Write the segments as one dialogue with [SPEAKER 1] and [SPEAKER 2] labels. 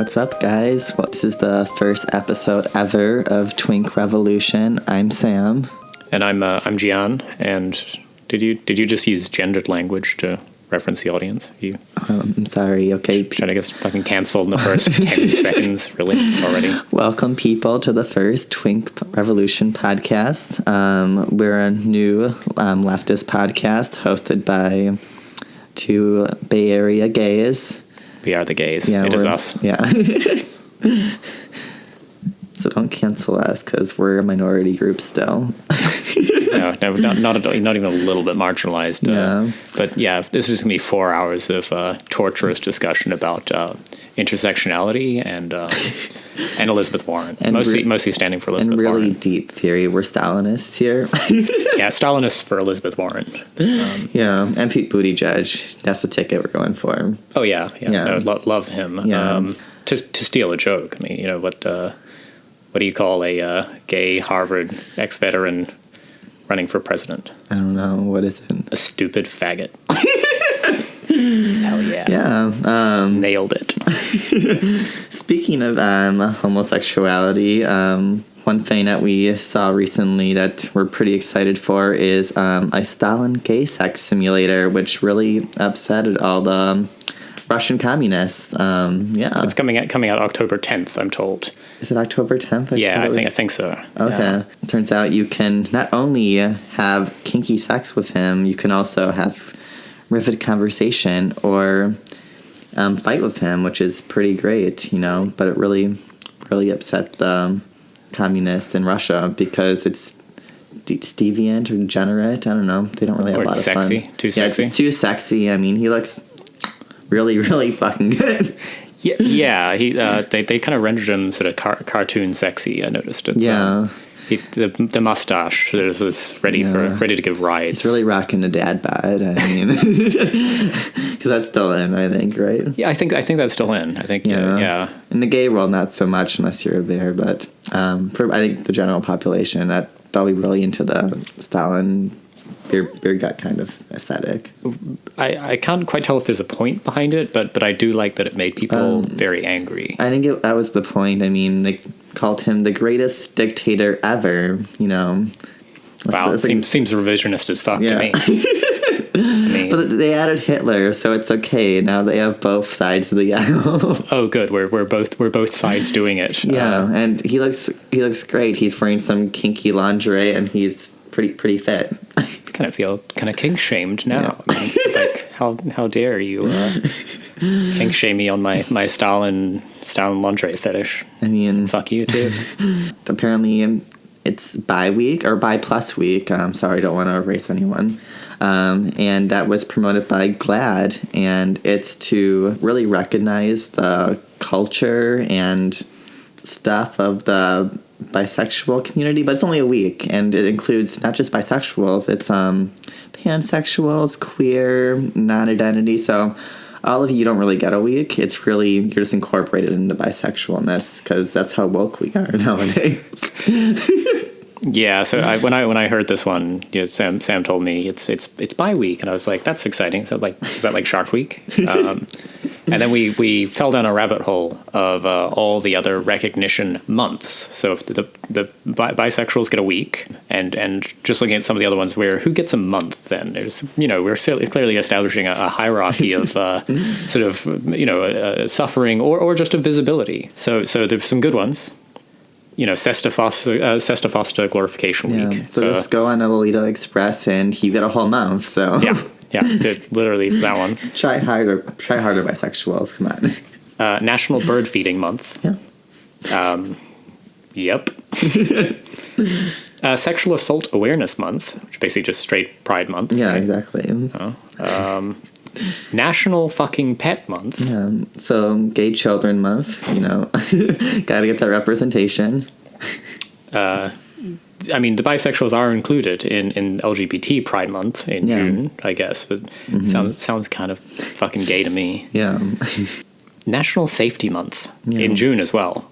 [SPEAKER 1] What's up, guys? Well, this is the first episode ever of Twink Revolution. I'm Sam.
[SPEAKER 2] And I'm Gian. And did you just use gendered language to reference the audience?
[SPEAKER 1] I'm sorry. Okay.
[SPEAKER 2] Trying to get fucking canceled in the first 10 seconds, really, already.
[SPEAKER 1] Welcome, people, to the first Twink Revolution podcast. We're a new leftist podcast hosted by two Bay Area gays.
[SPEAKER 2] We are the gays. Yeah, it is us.
[SPEAKER 1] Yeah. So don't cancel us because we're a minority group still.
[SPEAKER 2] No, not even a little bit marginalized.
[SPEAKER 1] Yeah.
[SPEAKER 2] But yeah, this is going to be 4 hours of torturous discussion about intersectionality and Elizabeth Warren. And mostly standing for Elizabeth Warren.
[SPEAKER 1] And really deep theory. We're Stalinists here.
[SPEAKER 2] Yeah, Stalinists for Elizabeth Warren.
[SPEAKER 1] Yeah, and Pete Buttigieg. That's the ticket we're going for.
[SPEAKER 2] Oh, yeah. No, love him.
[SPEAKER 1] Yeah.
[SPEAKER 2] To steal a joke, I mean, you know, what do you call a gay Harvard ex-veteran running for president?
[SPEAKER 1] I don't know. What is it?
[SPEAKER 2] A stupid faggot. Hell yeah.
[SPEAKER 1] Yeah.
[SPEAKER 2] Nailed it.
[SPEAKER 1] Speaking of homosexuality, one thing that we saw recently that we're pretty excited for is a Stalin gay sex simulator, which really upset all the Russian communists. Yeah.
[SPEAKER 2] It's coming out October 10th, I'm told.
[SPEAKER 1] Is it October 10th?
[SPEAKER 2] I think so.
[SPEAKER 1] Okay. Yeah. It turns out you can not only have kinky sex with him, you can also have riveted conversation or fight with him, which is pretty great, you know, but it really upset the communists in Russia because it's deviant or degenerate. I don't know. They don't really have a lot of fun.
[SPEAKER 2] Too sexy?
[SPEAKER 1] Yeah, it's too sexy. I mean, he looks really, really fucking good.
[SPEAKER 2] Yeah. They kind of rendered him sort of cartoon sexy. I noticed it.
[SPEAKER 1] Yeah.
[SPEAKER 2] The mustache was ready to give rides.
[SPEAKER 1] It's really rocking the dad bod. I mean, because that's still in, I think, right?
[SPEAKER 2] Yeah, I think that's still in. I think yeah.
[SPEAKER 1] In the gay world, not so much unless you're a bear, but for I think the general population, that they'll be really into the Stalin beer gut kind of aesthetic.
[SPEAKER 2] I can't quite tell if there's a point behind it, but I do like that it made people very angry.
[SPEAKER 1] I think that was the point. I mean, they called him the greatest dictator ever, you know.
[SPEAKER 2] Wow, it seems revisionist as fuck to me. I mean,
[SPEAKER 1] but they added Hitler, so it's okay. Now they have both sides of the aisle.
[SPEAKER 2] Oh, good. We're both sides doing it.
[SPEAKER 1] Yeah, and he looks great. He's wearing some kinky lingerie, and he's pretty fit.
[SPEAKER 2] Kind of feel kind of kink shamed now. Yeah. I mean, like how dare you kink shame me on my Stalin lingerie fetish?
[SPEAKER 1] I mean,
[SPEAKER 2] fuck you too.
[SPEAKER 1] Apparently, it's bi-week or bi-plus week. I'm sorry, I don't want to erase anyone. And that was promoted by GLAAD, and it's to really recognize the culture and stuff of the bisexual community, but it's only a week, and it includes not just bisexuals, it's pansexuals, queer, non-identity, so all of you don't really get a week. It's really, you're just incorporated into bisexualness because that's how woke we are nowadays.
[SPEAKER 2] Yeah, so when I heard this one, you know, Sam told me it's bi week, and I was like, that's exciting. So is that like Shark Week? And then we fell down a rabbit hole of all the other recognition months. So if the bisexuals get a week, and just looking at some of the other ones, who gets a month? Then there's, you know, we're clearly establishing a hierarchy of sort of, you know, suffering or just a visibility. So there's some good ones. You know, Sesta Foster Glorification Week.
[SPEAKER 1] So just go on a Lolita Express and you get a whole month. So
[SPEAKER 2] yeah, literally that one.
[SPEAKER 1] Try harder, bisexuals. Come on.
[SPEAKER 2] National Bird Feeding Month.
[SPEAKER 1] Yeah.
[SPEAKER 2] Yep. Sexual Assault Awareness Month, which is basically just straight Pride Month.
[SPEAKER 1] Yeah,
[SPEAKER 2] right?
[SPEAKER 1] Exactly.
[SPEAKER 2] National Fucking Pet Month.
[SPEAKER 1] Yeah. So Gay Children Month. You know, gotta get that representation.
[SPEAKER 2] I mean, the bisexuals are included in LGBT Pride Month in June, I guess, but sounds kind of fucking gay to me.
[SPEAKER 1] Yeah.
[SPEAKER 2] National Safety Month in June as well.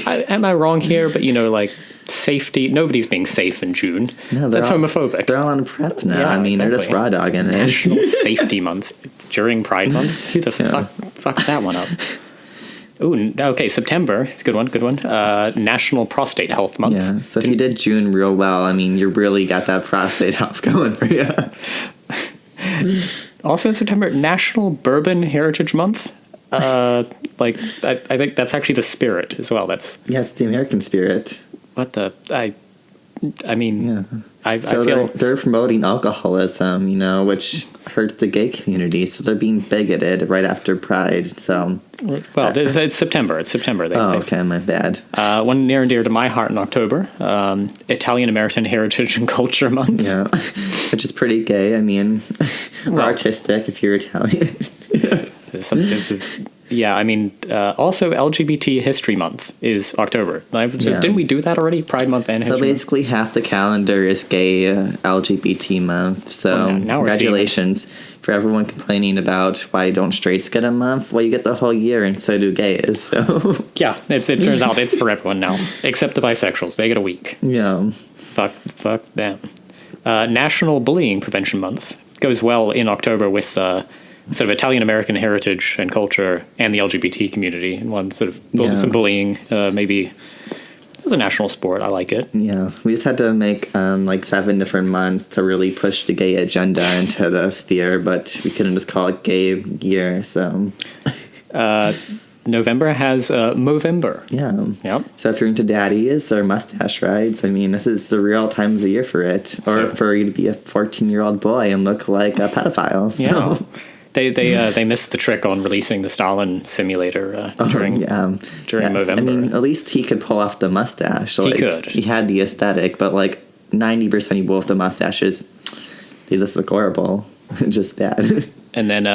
[SPEAKER 2] Am I wrong here? But, you know, like, safety. Nobody's being safe in June.
[SPEAKER 1] No,
[SPEAKER 2] that's homophobic.
[SPEAKER 1] They're all on prep now.
[SPEAKER 2] Yeah,
[SPEAKER 1] I mean,
[SPEAKER 2] exactly.
[SPEAKER 1] they're just raw dogging it.
[SPEAKER 2] National Safety Month during Pride Month. Who the fuck that one up? Ooh, okay, September. It's a good one, good one. National Prostate Health Month.
[SPEAKER 1] Yeah, so if you did June real well, I mean, you really got that prostate health going for you.
[SPEAKER 2] Also in September, National Bourbon Heritage Month. I think that's actually the spirit as well.
[SPEAKER 1] Yeah, it's the American spirit.
[SPEAKER 2] What the... I mean,
[SPEAKER 1] Yeah.
[SPEAKER 2] I
[SPEAKER 1] So
[SPEAKER 2] feel...
[SPEAKER 1] they're promoting alcoholism, which hurts the gay community. So they're being bigoted right after Pride. So,
[SPEAKER 2] Well, it's September. It's September.
[SPEAKER 1] Okay, my bad.
[SPEAKER 2] One near and dear to my heart in October, Italian American Heritage and Culture Month.
[SPEAKER 1] Yeah, which is pretty gay. I mean, or artistic if you're Italian.
[SPEAKER 2] Also LGBT History Month is October. Didn't we do that already? Pride Month and History
[SPEAKER 1] So basically half the calendar is gay LGBT month. So
[SPEAKER 2] now
[SPEAKER 1] congratulations for everyone complaining about why don't straights get a month. Well, you get the whole year and so do gays. So
[SPEAKER 2] yeah, it turns out it's for everyone now, except the bisexuals. They get a week.
[SPEAKER 1] Yeah.
[SPEAKER 2] Fuck them. National Bullying Prevention Month goes well in October with sort of Italian American heritage and culture and the LGBT community in one sort of some bullying. Maybe as a national sport, I like it.
[SPEAKER 1] Yeah, we just had to make 7 different months to really push the gay agenda into the sphere, but we couldn't just call it gay year. So
[SPEAKER 2] November has Movember.
[SPEAKER 1] Yeah.
[SPEAKER 2] Yep.
[SPEAKER 1] So if you're into daddies or mustache rides, I mean, this is the real time of the year for it. Or for you to be a 14-year-old boy and look like a pedophile. So.
[SPEAKER 2] Yeah. They missed the trick on releasing the Stalin simulator during Movember.
[SPEAKER 1] I mean, at least he could pull off the mustache.
[SPEAKER 2] He could.
[SPEAKER 1] He had the aesthetic, but 90% of people with the mustaches, they just look horrible. Just bad.
[SPEAKER 2] And then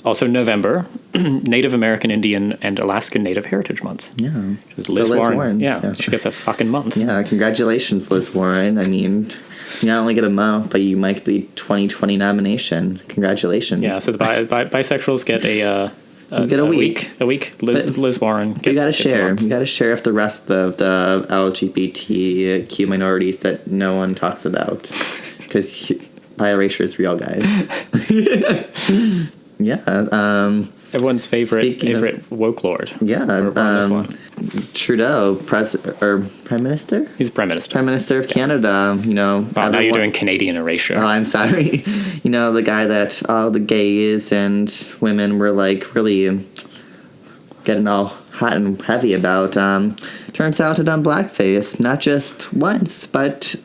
[SPEAKER 2] also November, Native American Indian and Alaskan Native Heritage Month.
[SPEAKER 1] Yeah.
[SPEAKER 2] Liz Warren. Yeah, she gets a fucking month.
[SPEAKER 1] Yeah, congratulations, Liz Warren. I mean, you not only get a month, but you might get the 2020 nomination. Congratulations.
[SPEAKER 2] Yeah, so the bisexuals get a
[SPEAKER 1] week.
[SPEAKER 2] A week. Liz Warren gets,
[SPEAKER 1] you gotta share.
[SPEAKER 2] You
[SPEAKER 1] gotta share with the rest of the LGBTQ minorities that no one talks about. Because bi-erasure is real, guys. Yeah.
[SPEAKER 2] Everyone's favorite woke lord.
[SPEAKER 1] Yeah. Trudeau, Prime Minister?
[SPEAKER 2] He's Prime Minister.
[SPEAKER 1] Prime Minister of Canada,
[SPEAKER 2] now you're doing Canadian erasure.
[SPEAKER 1] Oh, I'm sorry. The guy that all the gays and women were really getting all hot and heavy about. Turns out to done blackface, not just once, but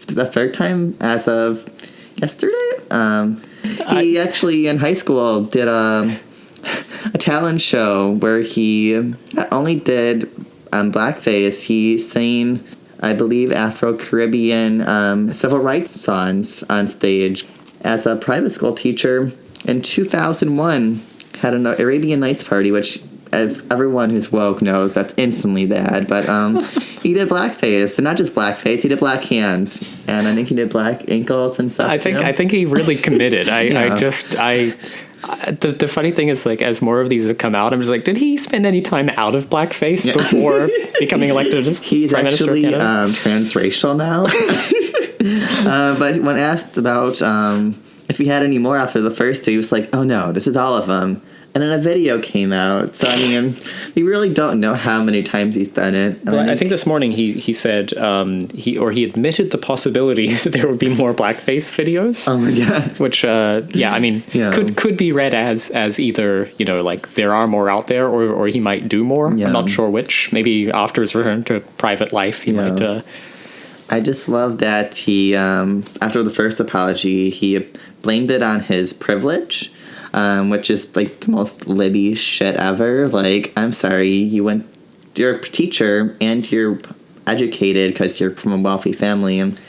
[SPEAKER 1] the third time as of yesterday. He actually in high school did a talent show where he not only did blackface, he sang, I believe, Afro-Caribbean civil rights songs on stage. As a private school teacher in 2001, had an Arabian Nights party, which everyone who's woke knows that's instantly bad. But he did blackface, and not just blackface, he did black hands, and I think he did black ankles and stuff.
[SPEAKER 2] I think he really committed. The funny thing is, as more of these have come out, I'm just did he spend any time out of blackface before becoming elected
[SPEAKER 1] He's
[SPEAKER 2] Prime Minister
[SPEAKER 1] actually
[SPEAKER 2] of Canada?
[SPEAKER 1] Transracial now. But when asked about if he had any more after the first two, he was like, oh no, this is all of them. And then a video came out. So, I mean, we really don't know how many times he's done it.
[SPEAKER 2] Well, I think this morning he said he admitted the possibility that there would be more blackface videos.
[SPEAKER 1] Oh, my God.
[SPEAKER 2] Which, could be read as either, there are more out there or he might do more. Yeah. I'm not sure which. Maybe after his return to private life, he might...
[SPEAKER 1] I just love that he, after the first apology, he blamed it on his privilege. Which is the most Libby shit ever. I'm sorry, you're a teacher and you're educated because you're from a wealthy family, and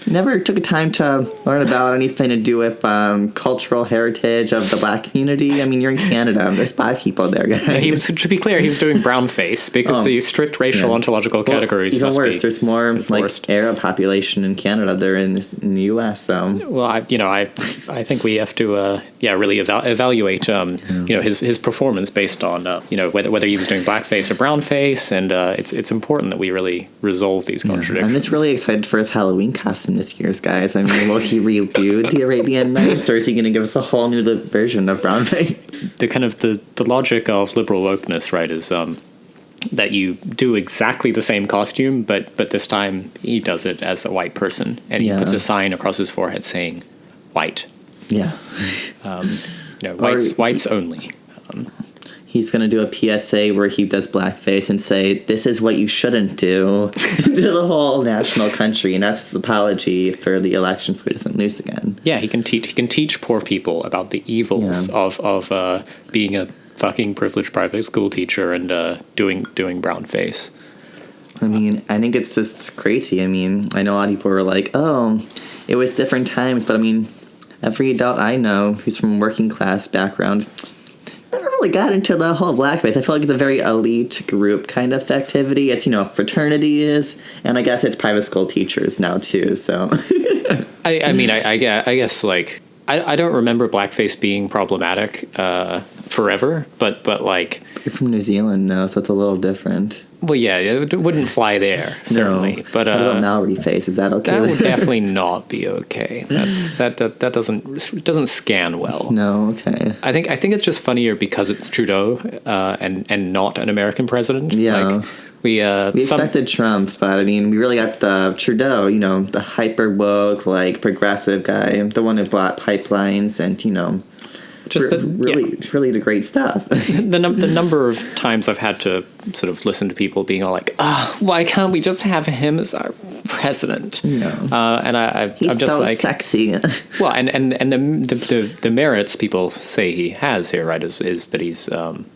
[SPEAKER 1] Never took time to learn about anything to do with cultural heritage of the black community. I mean, you're in Canada. There's black people there, guys.
[SPEAKER 2] To be clear, he was doing brownface because the strict racial ontological categories
[SPEAKER 1] even
[SPEAKER 2] must
[SPEAKER 1] worse.
[SPEAKER 2] be
[SPEAKER 1] There's more
[SPEAKER 2] enforced.
[SPEAKER 1] like Arab population in Canada. They're in the U.S. So
[SPEAKER 2] Well, I think we have to really evaluate his performance based on whether he was doing blackface or brownface, and it's important that we really resolve these contradictions.
[SPEAKER 1] I'm just really excited for his Halloween costume this year, guys. I mean, will he redo the Arabian Nights, or is he going to give us a whole new version of brownface?
[SPEAKER 2] The kind of the logic of liberal wokeness, right, is that you do exactly the same costume, but this time he does it as a white person, and he puts a sign across his forehead saying "white."
[SPEAKER 1] Yeah.
[SPEAKER 2] Whites only.
[SPEAKER 1] He's going to do a PSA where he does blackface and say, "This is what you shouldn't do," to the whole national country, and that's his apology for the election so he doesn't lose again.
[SPEAKER 2] Yeah, he can teach poor people about the evils of being a fucking privileged private school teacher and doing brownface.
[SPEAKER 1] I mean, I think it's just crazy. I mean, I know a lot of people are like, "Oh, it was different times," but I mean, every adult I know who's from a working class background never really got into the whole blackface. I feel like it's a very elite group kind of activity. It's, fraternities, and I guess it's private school teachers now too, so.
[SPEAKER 2] I guess, like, I don't remember blackface being problematic forever, but like...
[SPEAKER 1] You're from New Zealand now, so it's a little different.
[SPEAKER 2] Well, yeah, it wouldn't fly there, certainly.
[SPEAKER 1] No.
[SPEAKER 2] But
[SPEAKER 1] what about Maori face? Is that okay?
[SPEAKER 2] That would definitely not be okay. That doesn't scan well.
[SPEAKER 1] No, okay.
[SPEAKER 2] I think it's just funnier because it's Trudeau and not an American president.
[SPEAKER 1] Yeah.
[SPEAKER 2] Like, we
[SPEAKER 1] expected Trump, but I mean, we really got the Trudeau, the hyper woke, like progressive guy, the one who bought pipelines and just really the great stuff.
[SPEAKER 2] The number of times I've had to sort of listen to people being all like, why can't we just have him as our president? And I'm just
[SPEAKER 1] so
[SPEAKER 2] like,
[SPEAKER 1] sexy.
[SPEAKER 2] Well, and the merits people say he has here, right, is that he's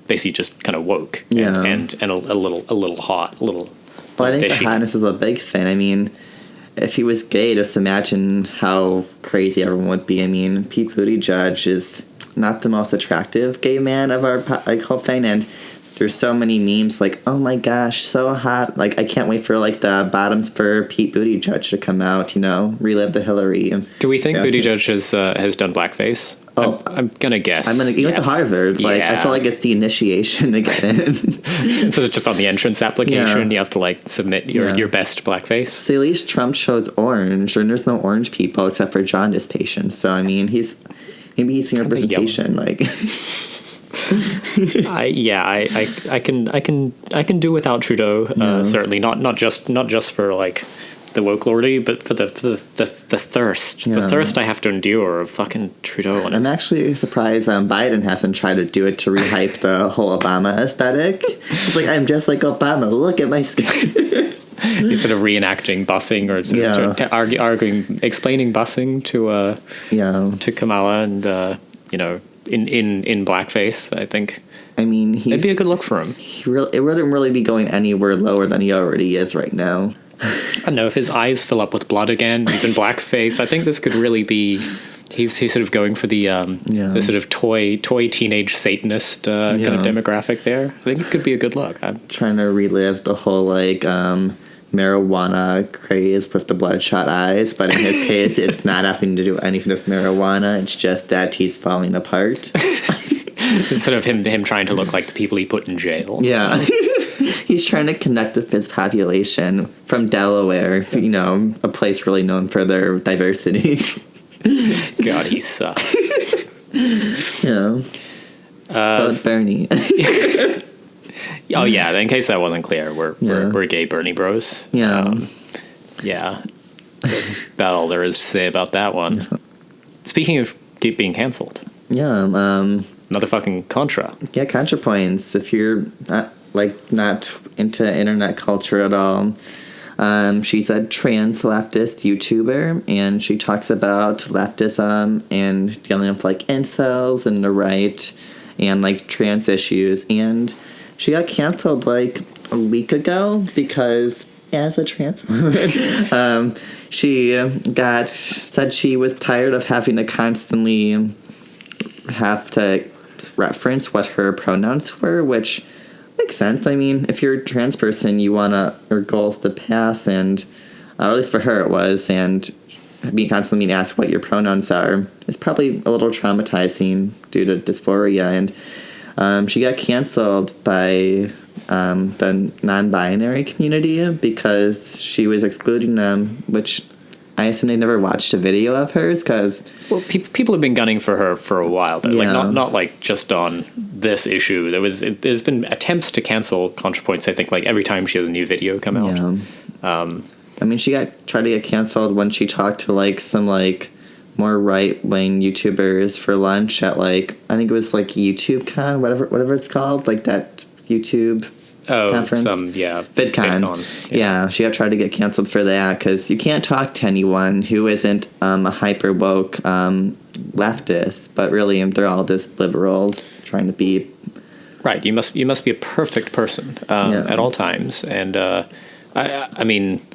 [SPEAKER 2] basically just kind of woke and a little hot, a little.
[SPEAKER 1] Well, I think
[SPEAKER 2] dishy.
[SPEAKER 1] the hotness is a big thing. I mean, if he was gay, just imagine how crazy everyone would be. I mean, Pete Buttigieg is not the most attractive gay man of our whole thing, and there's so many memes like, "Oh my gosh, so hot!" Like, I can't wait for like the bottoms for Pete Buttigieg to come out. Relive the Hillary.
[SPEAKER 2] Do we think Buttigieg has done blackface?
[SPEAKER 1] Oh,
[SPEAKER 2] I'm gonna guess.
[SPEAKER 1] You went to Harvard. Like, I feel like it's the initiation to get in.
[SPEAKER 2] So it's just on the entrance application, you have to like submit your best blackface.
[SPEAKER 1] So at least Trump chose orange, and there's no orange people except for jaundice patients. So I mean, maybe he's seeing representation. Like,
[SPEAKER 2] I can do without Trudeau. Certainly not just for like the woke lordy, but for the thirst, the thirst I have to endure of fucking Trudeau.
[SPEAKER 1] I'm actually surprised Biden hasn't tried to do it to rehype the whole Obama aesthetic. It's like, I'm just like Obama. Look at my skin.
[SPEAKER 2] He's sort of reenacting busing or sort of arguing, explaining busing to Kamala and in blackface. I think. I mean, it'd be a good look for him.
[SPEAKER 1] It wouldn't really be going anywhere lower than he already is right now.
[SPEAKER 2] I don't know if his eyes fill up with blood again. He's in blackface. I think this could really be. He's sort of going for the sort of toy teenage Satanist kind of demographic there. I think it could be a good look. I'm
[SPEAKER 1] trying to relive the whole like marijuana craze with the bloodshot eyes, but in his case, it's not having to do anything with marijuana. It's just that he's falling apart.
[SPEAKER 2] Instead of him trying to look like the people he put in jail.
[SPEAKER 1] Yeah. He's trying to connect with his population from Delaware, a place really known for their diversity.
[SPEAKER 2] God, he sucks.
[SPEAKER 1] So it's Bernie.
[SPEAKER 2] Oh yeah, in case that wasn't clear, we're gay Bernie bros.
[SPEAKER 1] Yeah.
[SPEAKER 2] That's about all there is to say about that one. Speaking of being canceled.
[SPEAKER 1] Yeah.
[SPEAKER 2] Another fucking Contra.
[SPEAKER 1] Yeah, ContraPoints. If you're not into internet culture at all, she's a trans leftist YouTuber, and she talks about leftism and dealing with like incels and the right and like trans issues. And she got canceled like a week ago because as a trans woman. She said she was tired of having to constantly have to reference what her pronouns were, which makes sense. I mean, if you're a trans person, you want your goals to pass, and at least for her it was, and being constantly being asked what your pronouns are is probably a little traumatizing due to dysphoria, and she got canceled by the non-binary community because she was excluding them, which I assume they never watched a video of hers because...
[SPEAKER 2] Well, people have been gunning for her for a while, though.
[SPEAKER 1] Yeah.
[SPEAKER 2] Like not like just on this issue. There's been attempts to cancel ContraPoints, I think, like every time she has a new video come out.
[SPEAKER 1] Yeah. I mean, she tried to get canceled when she talked to like some like more right-wing YouTubers for lunch at like, I think it was like YouTubeCon, whatever it's called, like that YouTube conference. VidCon. Yeah, she got tried to get canceled for that because you can't talk to anyone who isn't a hyper woke leftist, but really they're all just liberals trying to be
[SPEAKER 2] right. You must be a perfect person at all times, and I mean.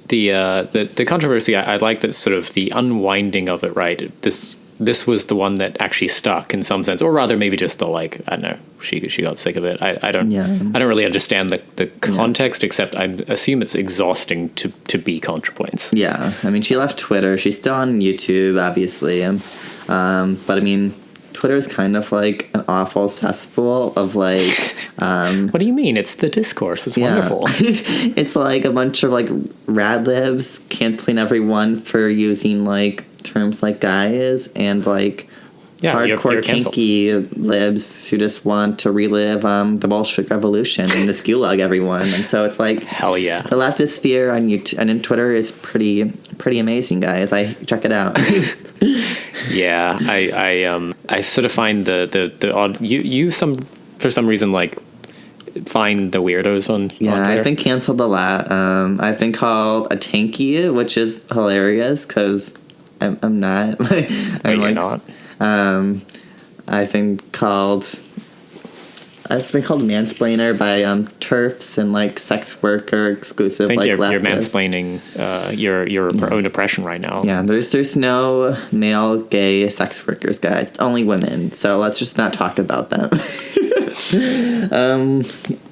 [SPEAKER 2] The controversy, I like that sort of the unwinding of it, right? This was the one that actually stuck in some sense, or rather maybe just the like, I don't know, she got sick of it. I don't really understand the context, except I assume it's exhausting to be ContraPoints. Yeah,
[SPEAKER 1] I mean, she left Twitter. She's still on YouTube, obviously, but I mean, Twitter is kind of like an awful cesspool of like...
[SPEAKER 2] what do you mean? It's the discourse. It's wonderful.
[SPEAKER 1] It's like a bunch of like rad libs canceling everyone for using like terms like guys and like hardcore tanky libs who just want to relive the Bolshevik Revolution and just gulag everyone. And so it's like...
[SPEAKER 2] Hell yeah.
[SPEAKER 1] The leftist sphere on YouTube and in Twitter is pretty amazing, guys. Check it out.
[SPEAKER 2] Yeah, I sort of find the odd you for some reason like find the weirdos on Twitter.
[SPEAKER 1] I've been canceled a lot. I've been called a tanky, which is hilarious because I'm not.
[SPEAKER 2] You're not.
[SPEAKER 1] I've been called mansplainer by TERFs and like sex worker exclusive. I think
[SPEAKER 2] you're mansplaining your own oppression right now.
[SPEAKER 1] Yeah, there's no male gay sex workers, guys. It's only women. So let's just not talk about them.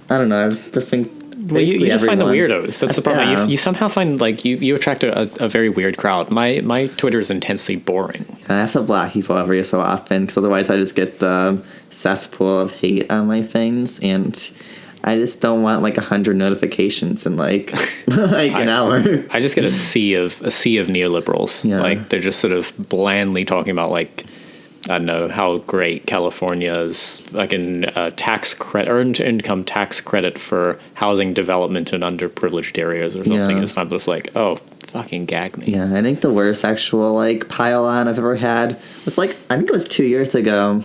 [SPEAKER 1] I don't know. I've just been.
[SPEAKER 2] Well, you just find the weirdos. That's the problem. Yeah. You somehow find like you attract a very weird crowd. My Twitter is intensely boring.
[SPEAKER 1] And I have to block people every so often because otherwise I just get the cesspool of hate on my things, and I just don't want like 100 notifications in like an hour.
[SPEAKER 2] I just get a sea of neoliberals. Yeah. Like they're just sort of blandly talking about like, I don't know how great California's fucking tax credit, earned income tax credit for housing development in underprivileged areas or something. Yeah. It's not just like, oh, fucking gag me.
[SPEAKER 1] Yeah, I think the worst actual like pile on I've ever had was like, I think it was 2 years ago.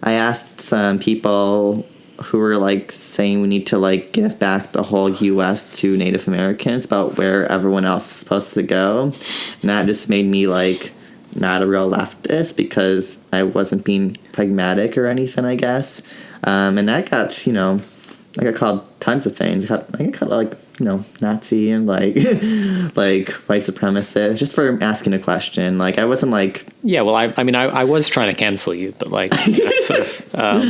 [SPEAKER 1] I asked some people who were like saying we need to like give back the whole U.S. to Native Americans about where everyone else is supposed to go, and that just made me like not a real leftist because I wasn't being pragmatic or anything, I guess. And that got, I got called tons of things. I got called like, Nazi and like like white supremacist just for asking a question. Like I wasn't like...
[SPEAKER 2] Yeah, well, I mean, I was trying to cancel you, but like, sort of, I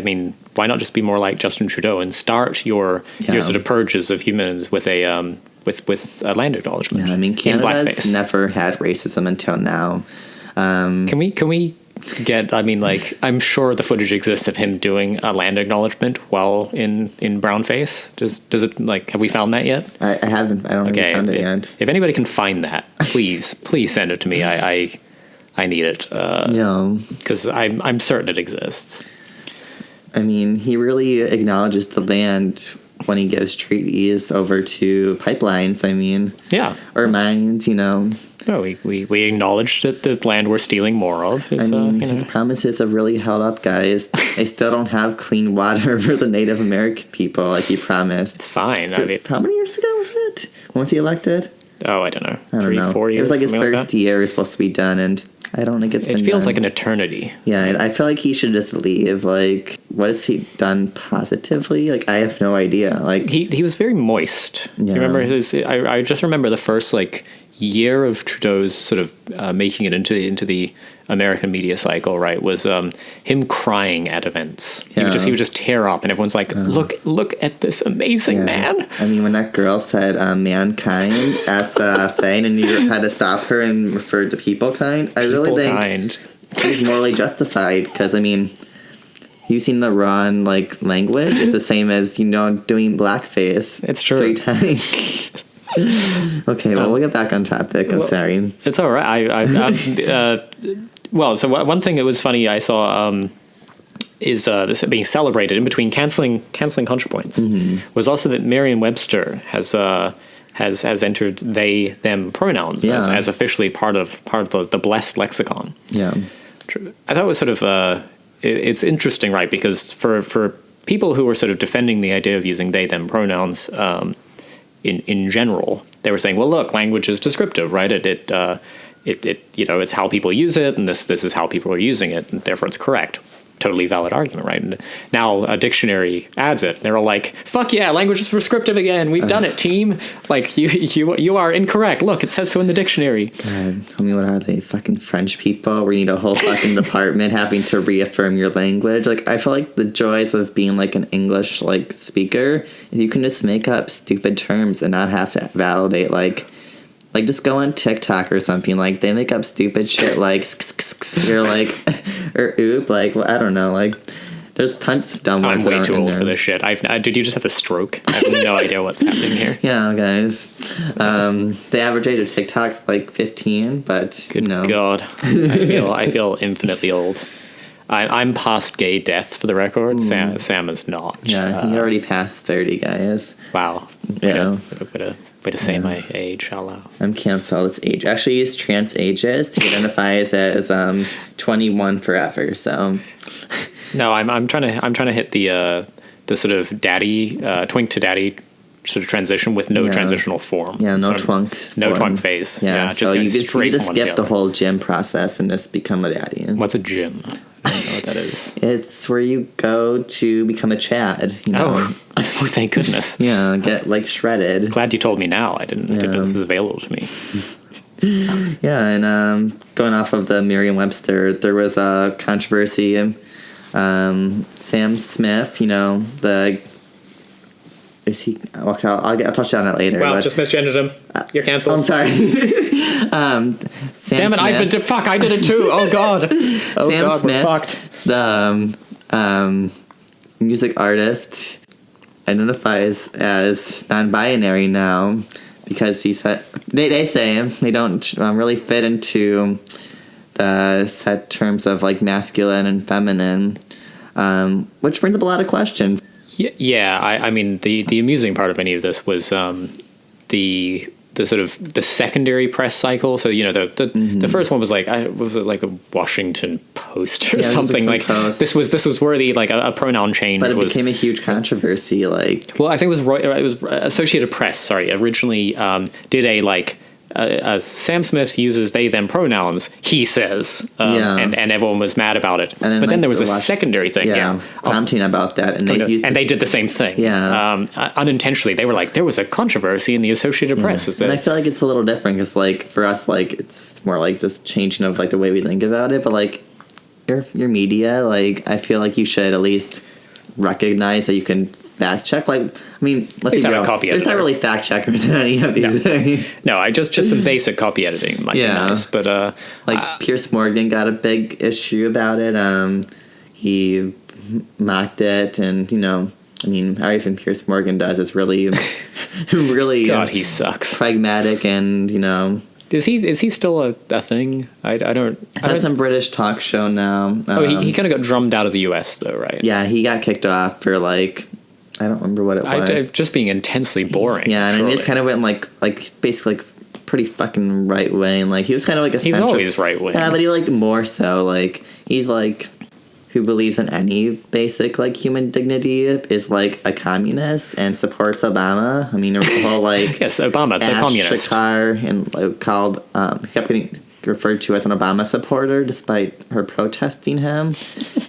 [SPEAKER 2] mean, why not just be more like Justin Trudeau and start your sort of purges of humans with a... With land acknowledgement.
[SPEAKER 1] Yeah, I mean, Canada's never had racism until now.
[SPEAKER 2] Can we get? I mean, like, I'm sure the footage exists of him doing a land acknowledgement while in brownface. Does it like? Have we found that yet?
[SPEAKER 1] I haven't. I don't think we found it yet.
[SPEAKER 2] If anybody can find that, please send it to me. I need it. Because I'm certain it exists.
[SPEAKER 1] I mean, he really acknowledges the land when he gives treaties over to pipelines, I mean.
[SPEAKER 2] Yeah.
[SPEAKER 1] Or mines, No,
[SPEAKER 2] we acknowledged that the land we're stealing more of is,
[SPEAKER 1] his promises have really held up, guys. They still don't have clean water for the Native American people like he promised.
[SPEAKER 2] It's fine.
[SPEAKER 1] How many years ago was it? When was he elected?
[SPEAKER 2] Oh, I don't know.
[SPEAKER 1] I don't know.
[SPEAKER 2] 4 years.
[SPEAKER 1] It was like his
[SPEAKER 2] something
[SPEAKER 1] first year was supposed to be done, and I don't think it's been
[SPEAKER 2] It feels
[SPEAKER 1] done.
[SPEAKER 2] like an eternity.
[SPEAKER 1] Yeah, and I feel like he should just leave. Like, what has he done positively? Like, I have no idea. Like,
[SPEAKER 2] He was very moist.
[SPEAKER 1] Yeah.
[SPEAKER 2] You remember his? I just remember the first like year of Trudeau's sort of making it into the American media cycle. Right, was him crying at events. He would just tear up, and everyone's like, "Look at this amazing man."
[SPEAKER 1] I mean, when that girl said mankind at the thing, and you had to stop her and refer to people kind, I really think he's morally justified. Because I mean, you've seen the Ron like language. It's the same as doing blackface.
[SPEAKER 2] It's true.
[SPEAKER 1] 3 times. Okay, well, we'll get back on topic. I'm sorry.
[SPEAKER 2] It's all right. Well, so one thing that was funny I saw is this being celebrated in between canceling ContraPoints was also that Merriam-Webster has entered they them pronouns as officially part of the blessed lexicon.
[SPEAKER 1] Yeah,
[SPEAKER 2] I thought it was sort of it's interesting, right? Because for people who were sort of defending the idea of using they them pronouns. In general, they were saying, well, look, language is descriptive, right? It it's how people use it, and this is how people are using it, and therefore it's correct. Totally valid argument, right? And now a dictionary adds it. They're all like, fuck yeah, language is prescriptive again. We've done it, team. Like, you are incorrect. Look, it says so in the dictionary.
[SPEAKER 1] God, tell me, what are they, fucking French people? We need a whole fucking department having to reaffirm your language. Like, I feel like the joys of being, like, an English, like, speaker is you can just make up stupid terms and not have to validate, like just go on TikTok or something. Like, they make up stupid shit like or like or oop. Like, well, I don't know. Like, there's tons of dumb words.
[SPEAKER 2] I'm way too old for this shit. Did you just have a stroke? I have no idea what's happening here.
[SPEAKER 1] Yeah, guys. The average age of TikTok's like 15, but
[SPEAKER 2] Good God, I feel infinitely old. I'm past gay death for the record. Sam is not.
[SPEAKER 1] Yeah, he already passed 30, guys.
[SPEAKER 2] Wow.
[SPEAKER 1] Yeah.
[SPEAKER 2] Way to say my age out loud.
[SPEAKER 1] I'm canceled. It's age. Actually, use trans ages to identify as 21 forever. So.
[SPEAKER 2] No, I'm trying to hit the sort of daddy twink to daddy sort of transition with no transitional form.
[SPEAKER 1] Yeah, no
[SPEAKER 2] so
[SPEAKER 1] twunk.
[SPEAKER 2] No twunk phase. Yeah,
[SPEAKER 1] so you just skip the
[SPEAKER 2] whole.
[SPEAKER 1] whole gym process and just become a daddy.
[SPEAKER 2] What's a gym? I don't know what that is.
[SPEAKER 1] It's where you go to become a Chad.
[SPEAKER 2] Oh, thank goodness.
[SPEAKER 1] Yeah, get like shredded.
[SPEAKER 2] Glad you told me now. I didn't know this was available to me.
[SPEAKER 1] Yeah, and going off of the Merriam-Webster, there was a controversy. Sam Smith, is he? Okay, I'll touch on that later.
[SPEAKER 2] Well, just misgendered him. You're canceled.
[SPEAKER 1] I'm sorry.
[SPEAKER 2] Damn it! I did it too. Oh God. Oh
[SPEAKER 1] Sam
[SPEAKER 2] God,
[SPEAKER 1] Smith,
[SPEAKER 2] we're fucked.
[SPEAKER 1] The music artist, identifies as non-binary now because he said they say they don't really fit into the set terms of like masculine and feminine, which brings up a lot of questions.
[SPEAKER 2] Yeah. I mean, the amusing part of any of this was the sort of the secondary press cycle. So the first one was like like a Washington Post or something like
[SPEAKER 1] Post.
[SPEAKER 2] this was worthy, like a pronoun change,
[SPEAKER 1] but it became a huge controversy. Like,
[SPEAKER 2] well, I think it was Associated Press. Sorry, originally did a like. Sam Smith uses they them pronouns, he says, and everyone was mad about it.
[SPEAKER 1] And
[SPEAKER 2] then there was a secondary thing,
[SPEAKER 1] commenting about that, and
[SPEAKER 2] they did the same thing, unintentionally. They were like, there was a controversy in the Associated Press.
[SPEAKER 1] And I feel like it's a little different because, like, for us, like, it's more like just changing of like the way we think about it. But like, your media, like, I feel like you should at least recognize that you can fact check. Like, I mean, let's see, there's not really fact checkers in any of these things.
[SPEAKER 2] No, just some basic copy editing might be nice. But
[SPEAKER 1] like Piers Morgan got a big issue about it. He mocked it, and I mean, how even Piers Morgan does, it's really, really.
[SPEAKER 2] God, he sucks.
[SPEAKER 1] Pragmatic, and Is
[SPEAKER 2] he still a thing? I don't.
[SPEAKER 1] He's on some British talk show now.
[SPEAKER 2] He kind of got drummed out of the U.S. though, right?
[SPEAKER 1] Yeah, he got kicked off for like. I don't remember what it was.
[SPEAKER 2] Just being intensely boring.
[SPEAKER 1] Yeah, and he just kind of went like basically like pretty fucking right wing. Like he was kind of like a.
[SPEAKER 2] He's always right wing.
[SPEAKER 1] Yeah, but he like more so like he's like who believes in any basic like human dignity is like a communist and supports Obama. I mean, there was the whole like
[SPEAKER 2] Yes, Obama, the
[SPEAKER 1] Ash
[SPEAKER 2] communist.
[SPEAKER 1] Shakar and called he kept getting referred to as an Obama supporter despite her protesting him,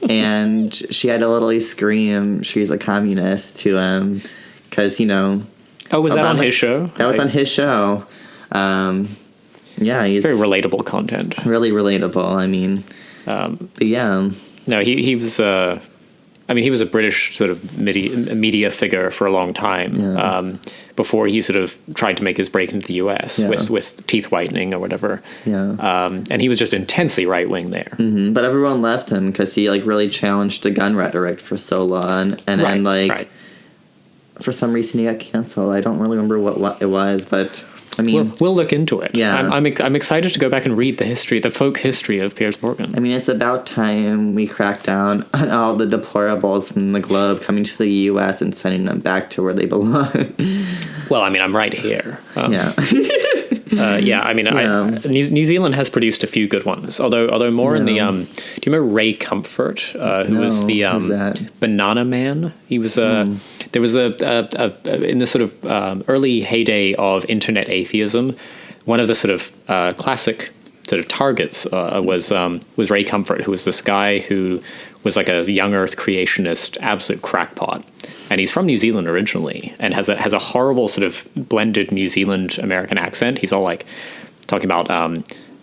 [SPEAKER 1] and she had to literally scream she's a communist to him because
[SPEAKER 2] Oh, was that on his show?
[SPEAKER 1] That was on his show. Yeah, he's
[SPEAKER 2] Very relatable content.
[SPEAKER 1] really relatable. I mean, yeah.
[SPEAKER 2] No, he was. He was a British sort of media figure for a long time before he sort of tried to make his break into the U.S. with teeth whitening or whatever.
[SPEAKER 1] Yeah.
[SPEAKER 2] And he was just intensely right wing there.
[SPEAKER 1] Mm-hmm. But everyone left him because he like really challenged the gun rhetoric for so long, and then like for some reason he got canceled. I don't really remember what it was, but. I mean,
[SPEAKER 2] we'll look into it.
[SPEAKER 1] Yeah.
[SPEAKER 2] I'm excited to go back and read the folk history of Piers Morgan.
[SPEAKER 1] I mean, it's about time we crack down on all the deplorables from the globe coming to the U.S. and sending them back to where they belong.
[SPEAKER 2] Well, I mean, I'm right here.
[SPEAKER 1] Yeah.
[SPEAKER 2] New Zealand has produced a few good ones, although more in the. Do you remember Ray Comfort, who was the Banana Man? He was there was in the sort of early heyday of internet atheism, one of the sort of classic sort of targets was Ray Comfort, who was this guy who was like a young Earth creationist, absolute crackpot. And he's from New Zealand originally and has a horrible sort of blended New Zealand American accent. He's all like talking about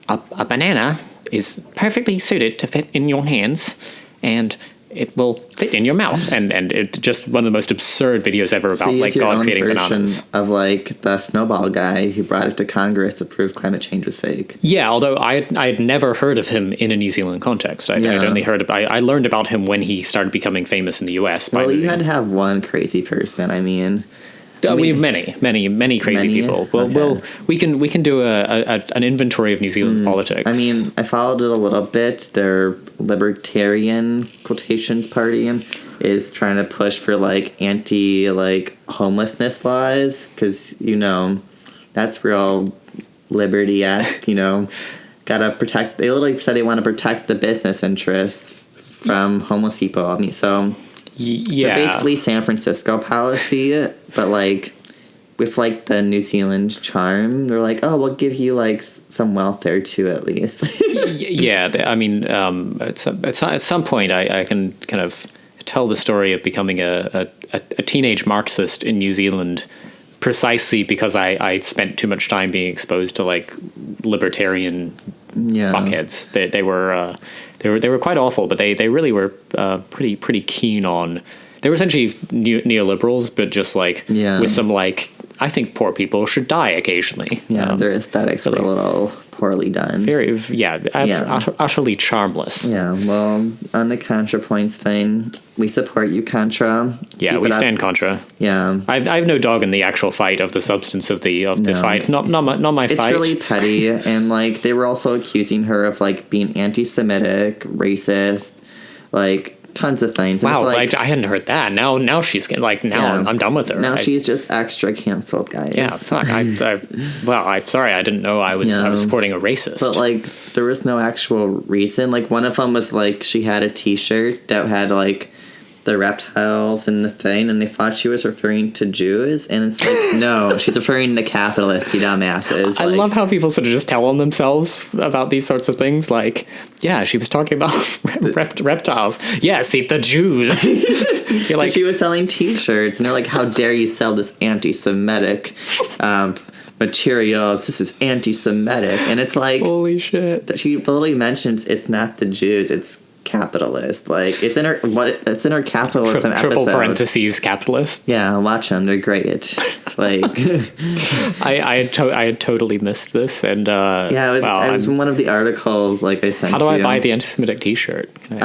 [SPEAKER 2] a banana is perfectly suited to fit in your hands and it will fit in your mouth. And it's just one of the most absurd videos ever about like God creating bananas.
[SPEAKER 1] Of like the snowball guy who brought it to Congress to prove climate change was fake.
[SPEAKER 2] Yeah, although I had never heard of him in a New Zealand context. I'd only heard I learned about him when he started becoming famous in the US.
[SPEAKER 1] Well, you had to have one crazy person. I mean,
[SPEAKER 2] we have many crazy people. We can do an inventory of New Zealand's politics.
[SPEAKER 1] I mean, I followed it a little bit. Their libertarian quotations party is trying to push for like anti like homelessness laws because that's real liberty-esque. Gotta protect. They literally said they want to protect the business interests from homeless people. I mean, so.
[SPEAKER 2] Yeah,
[SPEAKER 1] basically San Francisco policy, but like with like the New Zealand charm, they're like, oh, we'll give you like some welfare too at least.
[SPEAKER 2] Yeah, I mean, at some point, I can kind of tell the story of becoming a teenage Marxist in New Zealand, precisely because I spent too much time being exposed to like libertarian fuckheads. They were quite awful, but they really were pretty keen on. They were essentially neoliberals, but just like with some like I think poor people should die occasionally.
[SPEAKER 1] Yeah, their aesthetics were a little poorly done.
[SPEAKER 2] Utterly charmless.
[SPEAKER 1] Yeah, well, on the ContraPoints thing, we support you, Contra.
[SPEAKER 2] Yeah, we stand Contra.
[SPEAKER 1] Yeah,
[SPEAKER 2] I have no dog in the actual fight of the substance of the fight. It's not my fight.
[SPEAKER 1] It's really petty, and like they were also accusing her of like being anti-Semitic, racist, like tons of things.
[SPEAKER 2] Wow, like, I hadn't heard that. Now she's getting like I'm done with her.
[SPEAKER 1] Now she's just extra canceled, guys.
[SPEAKER 2] Yeah, fuck. I'm sorry. I didn't know I was supporting a racist.
[SPEAKER 1] But like there was no actual reason. Like one of them was like she had a T-shirt that had like the reptiles and the thing, and they thought she was referring to Jews, and it's like no, she's referring to capitalists, you dumbasses.
[SPEAKER 2] I love how people sort of just tell on themselves about these sorts of things. Like, yeah, she was talking about reptiles. Yeah, see, the Jews. You're like,
[SPEAKER 1] she was selling T-shirts, and they're like, "How dare you sell this anti-Semitic materials? This is anti-Semitic," and it's like,
[SPEAKER 2] holy shit.
[SPEAKER 1] She literally mentions it's not the Jews, it's capitalist. Like it's in her capitalism
[SPEAKER 2] triple
[SPEAKER 1] episode.
[SPEAKER 2] Parentheses capitalist.
[SPEAKER 1] Yeah, watch them, they're great. Like
[SPEAKER 2] I had totally missed this, and
[SPEAKER 1] it was in one of the articles like I sent.
[SPEAKER 2] How do I buy the anti-Semitic T-shirt?
[SPEAKER 1] You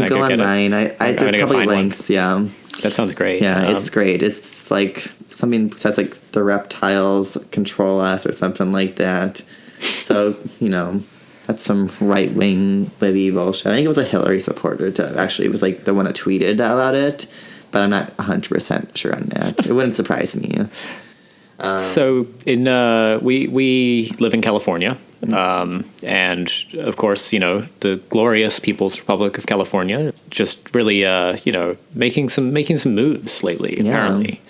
[SPEAKER 1] go online. There's probably links. Yeah, that
[SPEAKER 2] sounds great.
[SPEAKER 1] Yeah, it's great. It's like something says like the reptiles control us or something like that. So that's some right-wing Libby bullshit. I think it was a Hillary supporter, too. Actually, it was, like, the one that tweeted about it. But I'm not 100% sure on that. It wouldn't surprise me.
[SPEAKER 2] So, we live in California. And of course, the glorious People's Republic of California just really, making some moves lately, apparently.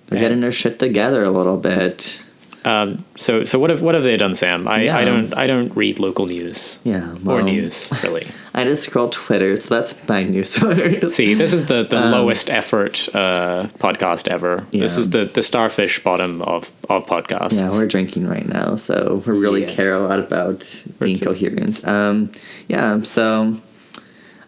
[SPEAKER 1] They're getting their shit together a little bit.
[SPEAKER 2] So what have they done, Sam? I don't read local news.
[SPEAKER 1] Yeah,
[SPEAKER 2] or news really.
[SPEAKER 1] I just scroll Twitter, so that's my news source.
[SPEAKER 2] See, this is the lowest effort podcast ever. Yeah. This is the starfish bottom of podcasts.
[SPEAKER 1] Yeah, we're drinking right now, so we really care a lot about being coherent. So